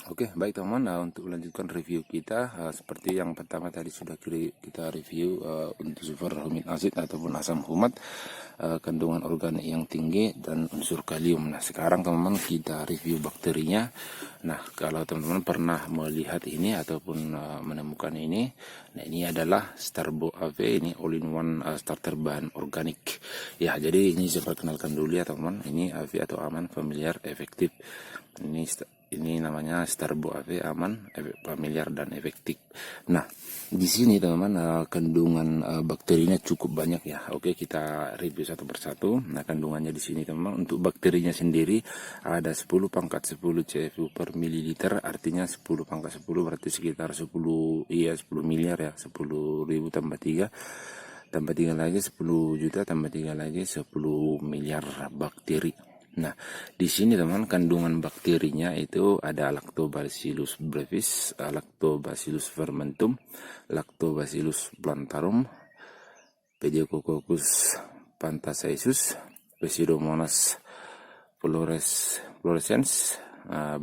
Oke, baik teman-teman. Untuk melanjutkan review kita, seperti yang pertama tadi sudah kita review untuk superhumid acid ataupun asam humat, kandungan organik yang tinggi dan unsur kalium. Nah, sekarang teman-teman kita review bakterinya. Nah, kalau teman-teman pernah melihat ini ataupun menemukan ini, nah ini adalah Starbo AV, ini all-in-one starter bahan organik. Ya, jadi ini saya perkenalkan dulu ya teman-teman. Ini AV atau aman, familiar, efektif. Ini namanya Starbo AV, aman, familiar dan efektif. Nah, di sini teman-teman kandungan bakterinya cukup banyak ya. Oke, kita review satu persatu. Nah, kandungannya di sini teman-teman untuk bakterinya sendiri ada 10 pangkat 10 CFU per mililiter, artinya 10 pangkat 10 berarti sekitar 10 miliar ya, 10.000 tambah 3 lagi 10 juta tambah 3 lagi 10 miliar bakteri. Nah, di sini teman kandungan bakterinya itu ada Lactobacillus brevis, Lactobacillus fermentum, Lactobacillus plantarum, Pediococcus pantacensis, Pseudomonas fluorescens,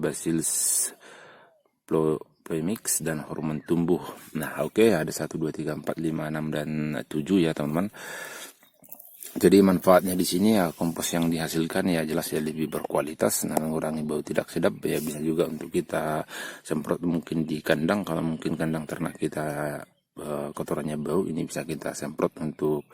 Bacillus premix dan hormon tumbuh. Nah, oke, ada 1 2 3 4 5 6 dan 7 ya, teman-teman. Jadi manfaatnya di sini ya, kompos yang dihasilkan ya jelas ya lebih berkualitas, nah mengurangi bau tidak sedap ya, bisa juga untuk kita semprot mungkin di kandang, kalau mungkin kandang ternak kita kotorannya bau, ini bisa kita semprot untuk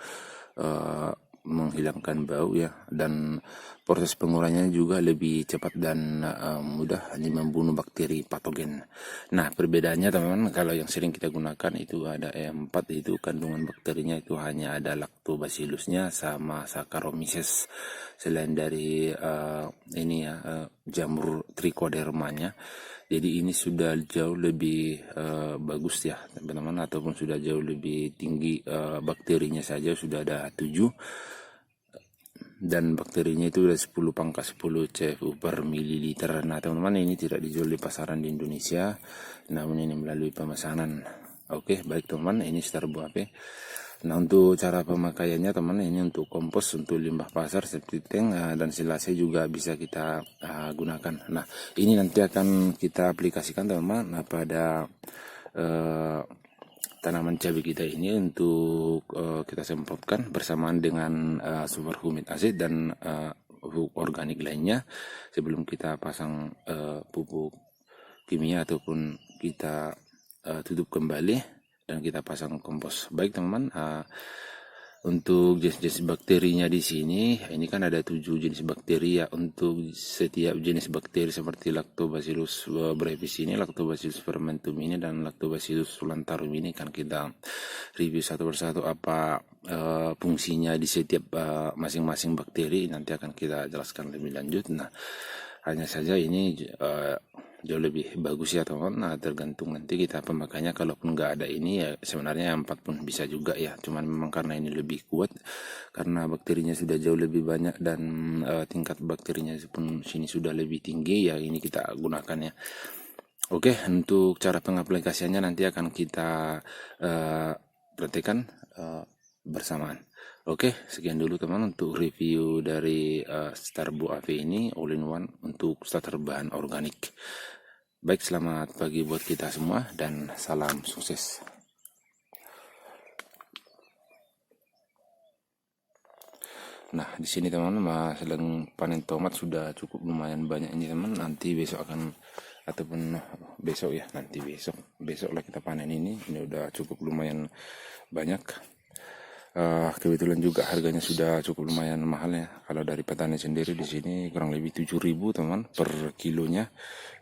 menghilangkan bau ya, dan proses penguraiannya juga lebih cepat dan mudah, hanya membunuh bakteri patogen. Nah, perbedaannya teman-teman, kalau yang sering kita gunakan itu ada E4, itu kandungan bakterinya itu hanya ada lactobacillusnya sama Saccharomyces. Selain dari ini ya, jamur trichodermanya, jadi ini sudah jauh lebih bagus ya teman-teman, ataupun sudah jauh lebih tinggi, bakterinya saja sudah ada 7, dan bakterinya itu udah 10 pangkat 10 CFU per mililiter. Nah teman-teman, ini tidak dijual di pasaran di Indonesia, namun ini melalui pemesanan. Oke, baik teman-teman, ini Starbo AP. Nah, untuk cara pemakaiannya teman, ini untuk kompos, untuk limbah pasar, septic tank, dan silase juga bisa kita gunakan. Nah, ini nanti akan kita aplikasikan teman-teman pada tanaman cabai kita ini, untuk kita semprotkan bersamaan dengan superhumid acid dan pupuk organik lainnya sebelum kita pasang pupuk kimia ataupun kita tutup kembali dan kita pasang kompos. Baik teman-teman, untuk jenis-jenis bakterinya di sini, ini kan ada 7 jenis bakteri ya. Untuk setiap jenis bakteri seperti Lactobacillus brevis ini, Lactobacillus fermentum ini, dan Lactobacillus plantarum ini kan kita review satu persatu apa fungsinya di setiap masing-masing bakteri. Nanti akan kita jelaskan lebih lanjut. Nah, hanya saja ini jauh lebih bagus ya teman-teman. Nah, tergantung nanti kita pemakainya. Kalaupun nggak ada ini ya sebenarnya yang 4 pun bisa juga ya, cuman memang karena ini lebih kuat karena bakterinya sudah jauh lebih banyak dan tingkat bakterinya pun sini sudah lebih tinggi ya, ini kita gunakan ya. Oke, untuk cara pengaplikasiannya nanti akan kita praktekkan bersamaan. Oke, sekian dulu teman untuk review dari Starbo AV ini, all-in-one untuk starter bahan organik. Baik, selamat pagi buat kita semua dan salam sukses. Nah, di sini teman-teman sedang panen tomat, sudah cukup lumayan banyak ini teman. Nanti besok akan, ataupun besok ya, nanti besok lah kita panen ini udah cukup lumayan banyak. Kebetulan juga harganya sudah cukup lumayan mahal ya. Kalau dari petani sendiri di sini kurang lebih 7.000 teman per kilonya.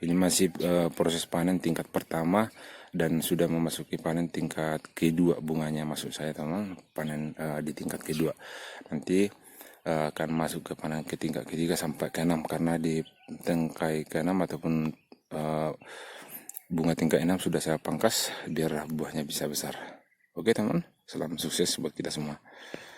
Ini masih proses panen tingkat pertama dan sudah memasuki panen tingkat kedua bunganya, maksud saya teman, panen di tingkat kedua. Nanti akan masuk ke panen ke tingkat ketiga sampai ke 6, karena di tangkai ke-6 ataupun bunga tingkat 6 sudah saya pangkas biar buahnya bisa besar. Oke teman, salam sukses buat kita semua.